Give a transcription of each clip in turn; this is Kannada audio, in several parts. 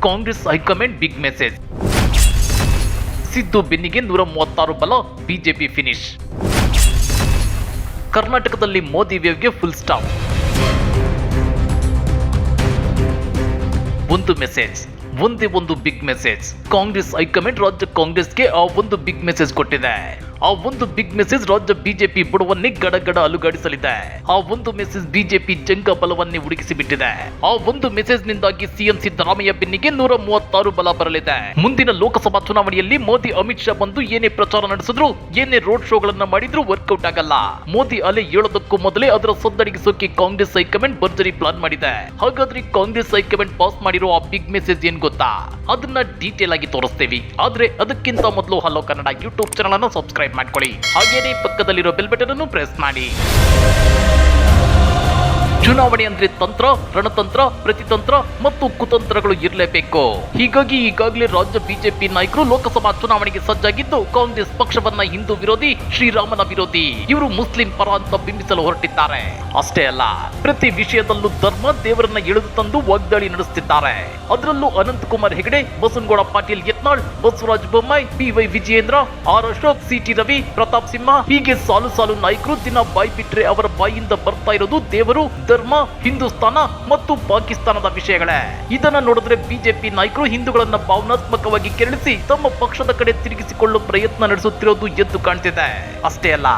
Congress high command big message. Siddu ಬೆನ್ನಿಗೆ 136 ಬಲ, ಬಿಜೆಪಿ ಫಿನಿಶ್. ಕರ್ನಾಟಕದಲ್ಲಿ ಮೋದಿ ವೇವ್ಗೆ ಫುಲ್ ಸ್ಟಾಪ್. ಒಂದು ಮೆಸೇಜ್, ಒಂದೇ ಒಂದು ಬಿಗ್ ಮೆಸೇಜ್. ಕಾಂಗ್ರೆಸ್ ಹೈಕಮಾಂಡ್ ರಾಜ್ಯ ಕಾಂಗ್ರೆಸ್ಗೆ ಆ ಒಂದು ಬಿಗ್ ಮೆಸೇಜ್ ಕೊಟ್ಟಿದೆ. ಆ ಒಂದು ಬಿಗ್ ಮೆಸೇಜ್ ರಾಜ್ಯ ಬಿಜೆಪಿ ಬುಡವನ್ನೇ ಗಡಗಡ ಅಲುಗಾಡಿಸಲಿದೆ. ಆ ಒಂದು ಮೆಸೇಜ್ ಬಿಜೆಪಿ ಜಂಗ ಬಲವನ್ನೇ ಉಡುಗಿಸಿ ಬಿಟ್ಟಿದೆ. ಆ ಒಂದು ಮೆಸೇಜ್ ನಿಂದಾಗಿ ಸಿಎಂ ಸಿದ್ದರಾಮಯ್ಯ ಬೆನ್ನಿಗೆ 136 ಬಲ ಬರಲಿದೆ. ಮುಂದಿನ ಲೋಕಸಭಾ ಚುನಾವಣೆಯಲ್ಲಿ ಮೋದಿ ಅಮಿತ್ ಶಾ ಬಂದು ಏನೇ ಪ್ರಚಾರ ನಡೆಸಿದ್ರು, ಏನೇ ರೋಡ್ ಶೋಗಳನ್ನ ಮಾಡಿದ್ರು ವರ್ಕೌಟ್ ಆಗಲ್ಲ. ಮೋದಿ ಅಲೆ ಏಳೋದಕ್ಕೂ ಮೊದಲೇ ಅದರ ಸದ್ದಡಿಗಿಸೋಕೆ ಕಾಂಗ್ರೆಸ್ ಹೈಕಮಾಂಡ್ ಭರ್ಜರಿ ಪ್ಲಾನ್ ಮಾಡಿದೆ. ಹಾಗಾದ್ರೆ ಕಾಂಗ್ರೆಸ್ ಹೈಕಮಾಂಡ್ ಪಾಸ್ ಮಾಡಿರೋ ಆ ಬಿಗ್ ಮೆಸೇಜ್ ಏನ್ ಗೊತ್ತಾ? ಅದನ್ನ ಡೀಟೇಲ್ ಆಗಿ ತೋರಿಸ್ತೇವೆ. ಆದ್ರೆ ಅದಕ್ಕಿಂತ ಮೊದಲು ಹಲೋ ಕನ್ನಡ ಯೂಟ್ಯೂಬ್ ಚಾನಲ್ ಅನ್ನು ಸಬ್ಸ್ಕ್ರೈಬ್ ಮಾಡ್ಕೊಳ್ಳಿ. ಹಾಗೇನೇ ಪಕ್ಕದಲ್ಲಿರೋ ಬೆಲ್ ಬಟನ್ ಅನ್ನು ಪ್ರೆಸ್ ಮಾಡಿ. ಚುನಾವಣೆ ಅಂದ್ರೆ ತಂತ್ರ, ರಣತಂತ್ರ, ಪ್ರತಿತಂತ್ರ ಮತ್ತು ಕುತಂತ್ರಗಳು ಇರಲೇಬೇಕು. ಹೀಗಾಗಿ ಈಗಾಗಲೇ ರಾಜ್ಯ ಬಿಜೆಪಿ ನಾಯಕರು ಲೋಕಸಭಾ ಚುನಾವಣೆಗೆ ಸಜ್ಜಾಗಿದ್ದು, ಕಾಂಗ್ರೆಸ್ ಪಕ್ಷವನ್ನ ಹಿಂದೂ ವಿರೋಧಿ, ಶ್ರೀರಾಮನ ವಿರೋಧಿ, ಇವರು ಮುಸ್ಲಿಂ ಪರ ಅಂತ ಬಿಂಬಿಸಲು ಹೊರಟಿದ್ದಾರೆ. ಅಷ್ಟೇ ಅಲ್ಲ, ಪ್ರತಿ ವಿಷಯದಲ್ಲೂ ಧರ್ಮ ದೇವರನ್ನ ಎಳೆದು ತಂದು ವಾಗ್ದಾಳಿ ನಡೆಸುತ್ತಿದ್ದಾರೆ. ಅದರಲ್ಲೂ Anantkumar Hegde, Basanagouda Patil Yatnal, Basavaraj Bommai, BY Vijayendra, R Ashok, CT Ravi, Pratap Simha, ಹೀಗೆ ಸಾಲು ಸಾಲು ನಾಯಕರು ದಿನ ಬಾಯಿ ಬಿಟ್ರೆ ಅವರ ಬಾಯಿಯಿಂದ ಬರ್ತಾ ಇರೋದು ದೇವರು, ಧರ್ಮ, ಹಿಂದೂಸ್ತಾನ ಮತ್ತು ಪಾಕಿಸ್ತಾನದ ವಿಷಯಗಳೇ. ಇದನ್ನ ನೋಡಿದ್ರೆ ಬಿಜೆಪಿ ನಾಯಕರು ಹಿಂದೂಗಳನ್ನ ಭಾವನಾತ್ಮಕವಾಗಿ ಕೆರಳಿಸಿ ತಮ್ಮ ಪಕ್ಷದ ಕಡೆ ತಿರುಗಿಸಿಕೊಳ್ಳುವ ಪ್ರಯತ್ನ ನಡೆಸುತ್ತಿರೋದು ಎದ್ದು ಕಾಣ್ತಿದೆ. ಅಷ್ಟೇ ಅಲ್ಲ,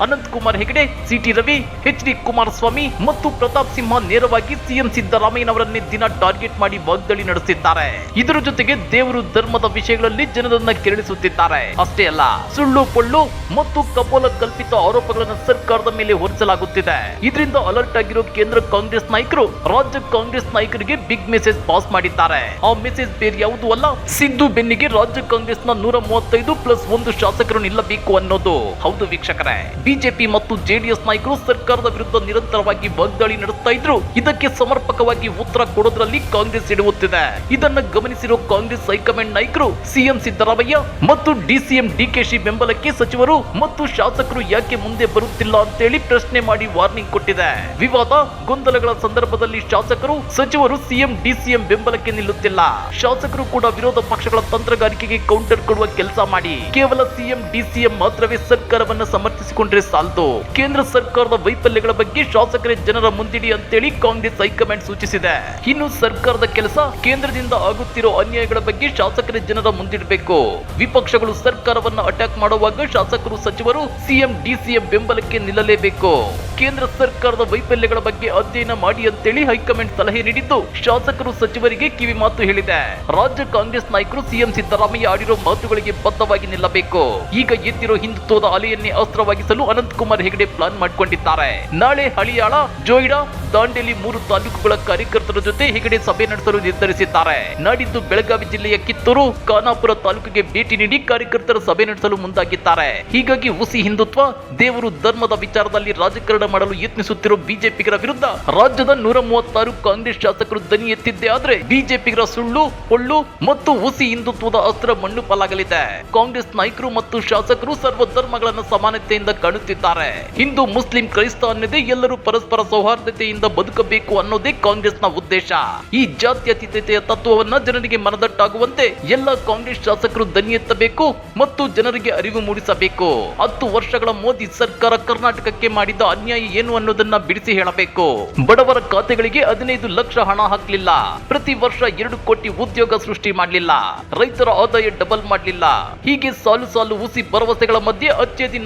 ಅನಂತಕುಮಾರ್ ಹೆಗಡೆ, ಸಿಟಿ ರವಿ, ಎಚ್.ಡಿ. ಕುಮಾರಸ್ವಾಮಿ ಮತ್ತು ಪ್ರತಾಪ್ ಸಿಂಹ ನೇರವಾಗಿ ಸಿಎಂ ಸಿದ್ದರಾಮಯ್ಯನವರನ್ನೇ ದಿನ ಟಾರ್ಗೆಟ್ ಮಾಡಿ ವಾಗ್ದಾಳಿ ನಡೆಸುತ್ತಿದ್ದಾರೆ. ಇದರ ಜೊತೆಗೆ ದೇವರು, ಧರ್ಮದ ವಿಷಯಗಳಲ್ಲಿ ಜನರನ್ನ ಕೆರಳಿಸುತ್ತಿದ್ದಾರೆ. ಅಷ್ಟೇ ಅಲ್ಲ, ಸುಳ್ಳು ಪೊಳ್ಳು ಮತ್ತು ಕಪೋಲ ಕಲ್ಪಿತ ಆರೋಪಗಳನ್ನು ಸರ್ಕಾರದ ಮೇಲೆ ಹೊರಿಸಲಾಗುತ್ತಿದೆ. ಇದರಿಂದ ಅಲರ್ಟ್ ಆಗಿರೋ ಕೇಂದ್ರ ಕಾಂಗ್ರೆಸ್ ನಾಯಕರು ರಾಜ್ಯ ಕಾಂಗ್ರೆಸ್ ನಾಯಕರಿಗೆ ಬಿಗ್ ಮೆಸೇಜ್ ಪಾಸ್ ಮಾಡಿದ್ದಾರೆ. ಆ ಮೆಸೇಜ್ ಬೇರೆ ಯಾವುದೂ ಅಲ್ಲ, ಸಿದ್ದು ಬೆನ್ನಿಗೆ ರಾಜ್ಯ ಕಾಂಗ್ರೆಸ್ನ 135+1 ಶಾಸಕರು ನಿಲ್ಲಬೇಕು ಅನ್ನೋದು. ಹೌದು ವೀಕ್ಷಕರೇ, ಬಿಜೆಪಿ ಮತ್ತು ಜೆಡಿಎಸ್ ನಾಯಕರು ಸರ್ಕಾರದ ವಿರುದ್ಧ ನಿರಂತರವಾಗಿ ವಾಗ್ದಾಳಿ ನಡೆಸ್ತಾ ಇದ್ರು. ಇದಕ್ಕೆ ಸಮರ್ಪಕವಾಗಿ ಉತ್ತರ ಕೊಡೋದ್ರಲ್ಲಿ ಕಾಂಗ್ರೆಸ್ ಎಡವುತ್ತಿದೆ. ಇದನ್ನು ಗಮನಿಸಿರೋ ಕಾಂಗ್ರೆಸ್ ಹೈಕಮಾಂಡ್ ನಾಯಕರು ಸಿಎಂ ಸಿದ್ದರಾಮಯ್ಯ ಮತ್ತು ಡಿಸಿಎಂ ಡಿಕೆಶಿ ಬೆಂಬಲಕ್ಕೆ ಸಚಿವರು ಮತ್ತು ಶಾಸಕರು ಯಾಕೆ ಮುಂದೆ ಬರುತ್ತಿಲ್ಲ ಅಂತೇಳಿ ಪ್ರಶ್ನೆ ಮಾಡಿ ವಾರ್ನಿಂಗ್ ಕೊಟ್ಟಿದೆ. ವಿವಾದ, ಗೊಂದಲಗಳ ಸಂದರ್ಭದಲ್ಲಿ ಶಾಸಕರು, ಸಚಿವರು ಸಿಎಂ ಡಿಸಿಎಂ ಬೆಂಬಲಕ್ಕೆ ನಿಲ್ಲುತ್ತಿಲ್ಲ. ಶಾಸಕರು ಕೂಡ ವಿರೋಧ ಪಕ್ಷಗಳ ತಂತ್ರಗಾರಿಕೆಗೆ ಕೌಂಟರ್ ಕೊಡುವ ಕೆಲಸ ಮಾಡಿ ಕೇವಲ ಸಿಎಂ ಡಿಸಿಎಂ ಮಾತ್ರವೇ ಸರ್ಕಾರವನ್ನು ಸಮರ್ಥಿಸಿಕೊಂಡ್ರೆ ಸಾಲದು. ಕೇಂದ್ರ ಸರ್ಕಾರದ ವೈಫಲ್ಯಗಳ ಬಗ್ಗೆ ಶಾಸಕರೇ ಜನರ ಮುಂದಿಡಿ ಅಂತೇಳಿ ಕಾಂಗ್ರೆಸ್ ಹೈಕಮಾಂಡ್ ಸೂಚಿಸಿದೆ. ಇನ್ನು ಸರ್ಕಾರದ ಕೆಲಸ, ಕೇಂದ್ರದಿಂದ ಆಗುತ್ತಿರೋ ಅನ್ಯಾಯಗಳ ಬಗ್ಗೆ ಶಾಸಕರೇ ಜನರ ಮುಂದಿಡಬೇಕು. ವಿಪಕ್ಷಗಳು ಸರ್ಕಾರವನ್ನು ಅಟ್ಯಾಕ್ ಮಾಡುವಾಗ ಶಾಸಕರು, ಸಚಿವರು ಸಿಎಂ ಡಿಸಿಎಂ ಬೆಂಬಲಕ್ಕೆ ನಿಲ್ಲಲೇಬೇಕು. ಕೇಂದ್ರ ಸರ್ಕಾರದ ವೈಫಲ್ಯಗಳ ಬಗ್ಗೆ ಅಧ್ಯಯನ ಮಾಡಿ ಅಂತೇಳಿ ಹೈಕಮಾಂಡ್ ಸಲಹೆ ನೀಡಿದ್ದು, ಶಾಸಕರು ಸಚಿವರಿಗೆ ಕಿವಿ ಮಾತು ಹೇಳಿದೆ. ರಾಜ್ಯ ಕಾಂಗ್ರೆಸ್ ನಾಯಕರು ಸಿಎಂ ಸಿದ್ದರಾಮಯ್ಯ ಆಡಿರೋ ಮಾತುಗಳಿಗೆ ಬದ್ಧವಾಗಿ ನಿಲ್ಲಬೇಕು. ಈಗ ಎದ್ದಿರೋ ಹಿಂದುತ್ವದ ಅಲೆಯನ್ನೇ ಅಸ್ತ್ರವಾಗಿಸಲು ಅನಂತಕುಮಾರ್ ಹೆಗಡೆ ಪ್ಲಾನ್ ಮಾಡಿಕೊಂಡಿದ್ದಾರೆ. ನಾಳೆ ಹಳಿಯಾಳ, ಜೋಯಿಡಾ, ದಾಂಡೇಲಿ 3 ತಾಲೂಕುಗಳ ಕಾರ್ಯಕರ್ತರ ಜೊತೆ ಹೆಗಡೆ ಸಭೆ ನಡೆಸಲು ನಿರ್ಧರಿಸಿದ್ದಾರೆ. ನಾಡಿದ್ದು ಬೆಳಗಾವಿ ಜಿಲ್ಲೆಯ ಕಿತ್ತೂರು, ಖಾನಾಪುರ ತಾಲೂಕಿಗೆ ಭೇಟಿ ನೀಡಿ ಕಾರ್ಯಕರ್ತರ ಸಭೆ ನಡೆಸಲು ಮುಂದಾಗಿದ್ದಾರೆ. ಹೀಗಾಗಿ ಹುಸಿ ಹಿಂದುತ್ವ, ದೇವರು, ಧರ್ಮದ ವಿಚಾರದಲ್ಲಿ ರಾಜಕಾರಣ ಮಾಡಲು ಯತ್ನಿಸುತ್ತಿರುವ ಬಿಜೆಪಿಗರ ವಿರುದ್ಧ ರಾಜ್ಯದ 136 ಕಾಂಗ್ರೆಸ್ ಶಾಸಕರು ದನಿ ಎತ್ತಿದ್ದೇ ಆದ್ರೆ ಬಿಜೆಪಿಗರ ಸುಳ್ಳು, ಪೊಳ್ಳು ಮತ್ತು ಹುಸಿ ಹಿಂದುತ್ವದ ಅಸ್ತ್ರ ಮಣ್ಣು ಪಾಲಾಗಲಿದೆ. ಕಾಂಗ್ರೆಸ್ ನಾಯಕರು ಮತ್ತು ಶಾಸಕರು ಸರ್ವಧರ್ಮಗಳನ್ನು ಸಮಾನತೆಯಿಂದ ಕಾಣುತ್ತಿದ್ದಾರೆ. ಹಿಂದೂ, ಮುಸ್ಲಿಂ, ಕ್ರೈಸ್ತ ಅನ್ನದೇ ಎಲ್ಲರೂ ಪರಸ್ಪರ ಸೌಹಾರ್ದತೆಯಿಂದ ಬದುಕಬೇಕು ಅನ್ನೋದೇ ಕಾಂಗ್ರೆಸ್ನ ಉದ್ದೇಶ. ಈ ಜಾತ್ಯತೀತತೆಯ ತತ್ವವನ್ನ ಜನರಿಗೆ ಮನದಟ್ಟಾಗುವಂತೆ ಎಲ್ಲ ಕಾಂಗ್ರೆಸ್ ಶಾಸಕರು ದನಿ ಎತ್ತಬೇಕು ಮತ್ತು ಜನರಿಗೆ ಅರಿವು ಮೂಡಿಸಬೇಕು. 10 ವರ್ಷಗಳ ಮೋದಿ ಸರ್ಕಾರ ಕರ್ನಾಟಕಕ್ಕೆ ಮಾಡಿದ ಅನ್ಯಾಯ ಏನು ಅನ್ನೋದನ್ನ ಬಿಡಿಸಿ ಹೇಳಬೇಕು. ಬಡವರ ಖಾತೆಗಳಿಗೆ 15 ಲಕ್ಷ ಹಣ ಹಾಕಲಿಲ್ಲ, ಪ್ರತಿ ವರ್ಷ 2 ಕೋಟಿ ಉದ್ಯೋಗ ಸೃಷ್ಟಿ ಮಾಡಲಿಲ್ಲ, ರೈತರ ಆದಾಯ ಡಬಲ್ ಮಾಡಲಿಲ್ಲ. ಹೀಗೆ ಸಾಲು ಸಾಲು ಹುಸಿ ಭರವಸೆಗಳ ಮಧ್ಯೆ ಅಚ್ಚೇದಿ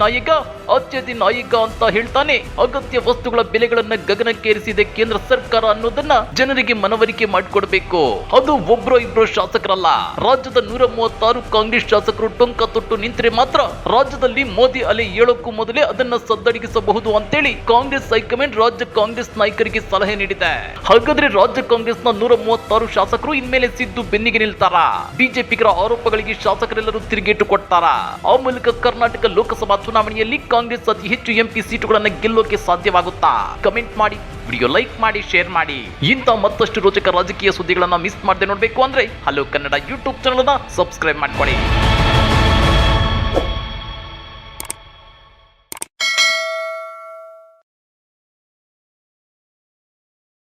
ನಾಯಕ ಅಂತ ಹೇಳ್ತಾನೆ ಅಗತ್ಯ ವಸ್ತುಗಳ ಬೆಲೆಗಳನ್ನ ಗಗನಕ್ಕೇರಿಸಿದೆ ಕೇಂದ್ರ ಸರ್ಕಾರ ಅನ್ನೋದನ್ನ ಜನರಿಗೆ ಮನವರಿಕೆ ಮಾಡಿಕೊಡ್ಬೇಕು. ಅದು ಒಬ್ರೋ ಇಬ್ರೋ ಶಾಸಕರಲ್ಲ, ರಾಜ್ಯದ 136 ಕಾಂಗ್ರೆಸ್ ಶಾಸಕರು ಟೊಂಕ ತೊಟ್ಟು ನಿಂತರೆ ಮಾತ್ರ ರಾಜ್ಯದಲ್ಲಿ ಮೋದಿ ಅಲೆ ಏಳೋಕ್ಕೂ ಮೊದಲೇ ಅದನ್ನ ಸದ್ದಡಿಗಿಸಬಹುದು ಅಂತೇಳಿ ಕಾಂಗ್ರೆಸ್ ಹೈಕಮಾಂಡ್ ರಾಜ್ಯ ಕಾಂಗ್ರೆಸ್ ನಾಯಕರಿಗೆ ಸಲಹೆ ನೀಡಿದೆ. ಹಾಗಾದ್ರೆ ರಾಜ್ಯ ಕಾಂಗ್ರೆಸ್ನ 136 ಶಾಸಕರು ಇನ್ಮೇಲೆ ಸಿದ್ದು ಬೆನ್ನಿಗೆ ನಿಲ್ತಾರ? ಬಿಜೆಪಿಗರ ಆರೋಪಗಳಿಗೆ ಶಾಸಕರೆಲ್ಲರೂ ತಿರುಗೇಟು ಕೊಡ್ತಾರ? ಆ ಮೂಲಕ ಕರ್ನಾಟಕ ಲೋಕಸಭಾ ಚುನಾವಣೆಯಲ್ಲಿ ಕಾಂಗ್ರೆಸ್ ಅತಿ ಹೆಚ್ಚು ಎಂಪಿ ಸೀಟುಗಳನ್ನು ಗೆಲ್ಲೋಕೆ ಸಾಧ್ಯವಾಗುತ್ತಾ? ಕಮೆಂಟ್ ಮಾಡಿ, ವಿಡಿಯೋ ಲೈಕ್ ಮಾಡಿ, ಶೇರ್ ಮಾಡಿ. ಇಂಥ ಮತ್ತಷ್ಟು ರೋಚಕ ರಾಜಕೀಯ ಸುದ್ದಿಗಳನ್ನ ಮಿಸ್ ಮಾಡದೆ ನೋಡ್ಬೇಕು ಅಂದ್ರೆ ಹಲೋ ಕನ್ನಡ ಯೂಟ್ಯೂಬ್ ಚಾನಲ್ ಅನ್ನ ಸಬ್ಸ್ಕ್ರೈಬ್ ಮಾಡ್ಕೊಳ್ಳಿ.